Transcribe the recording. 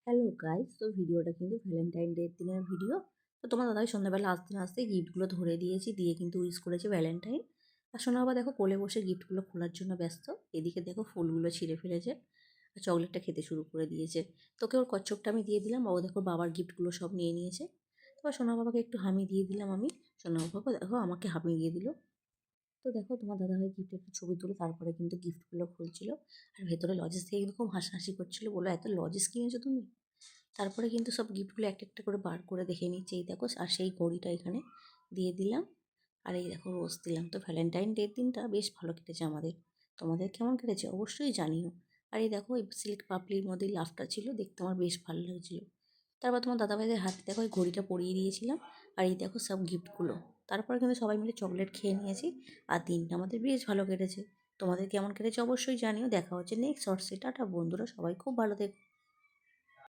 Hello guys, তো ভিডিওটা কিন্তু ভ্যালেন্টাইন ডে দিনের ভিডিও। তো তোমার দাদাই সন্ধ্যাবেলা আসতে না আসতে গিফটগুলো ধরে দিয়েছি, দিয়ে কিন্তু উইশ করেছে ভ্যালেন্টাইন। আর সোনা বাবা দেখো কোলে বসে গিফটগুলো খোলার জন্য ব্যস্ত। এদিকে দেখো ফুলগুলো ছিঁড়ে ফেলেছে আর চকলেটটা খেতে শুরু করে দিয়েছে। তোকে ওর কচ্ছপটা আমি দিয়ে দিলাম, ও দেখো বাবার গিফটগুলো সব নিয়ে নিয়েছে। তারপর সোনা বাবাকে একটু হামি দিয়ে দিলাম আমি। সোনা বাবাকে দেখো আমাকে হামি দিয়ে দিল। তো দেখো তোমার দাদাভাই গিফটের একটা ছবি তুলে তারপরে কিন্তু গিফটগুলো খুলছিল। আর ভেতরে লজেস থেকে কিন্তু খুব হাসাহাসি করছিল, বলো এত লজেস কিনেছো তুমি। তারপরে কিন্তু সব গিফটগুলো একটা একটা করে বার করে দেখে নিচ্ছে, এই দেখো। আর সেই ঘড়িটা এখানে দিয়ে দিলাম। আর এই দেখো রোজ দিলাম। তো ভ্যালেন্টাইন ডের দিনটা বেশ ভালো কেটেছে আমাদের। তোমাদের কেমন কেটেছে অবশ্যই জানিও। আর এই দেখো এই সিল্ক পাপড়ির মধ্যেই লাভটা ছিল, দেখতে আমার বেশ ভালো লাগছিল। তারপর তোমার দাদাভাইদের হাতে দেখো এই ঘড়িটা পরিয়ে দিয়েছিলাম। আর এই দেখো সব গিফটগুলো। তারপর কিন্তু সবাই মিলে চকলেট খেয়ে নিয়েছি। আর দিনটা আমাদের বেশ ভালো কেটেছে। তোমাদের কেমন কেটেছে অবশ্যই জানিও। দেখা হচ্ছে নেক্সট শর্টসে। টাটা বন্ধুরা, সবাই খুব ভালো থেকো।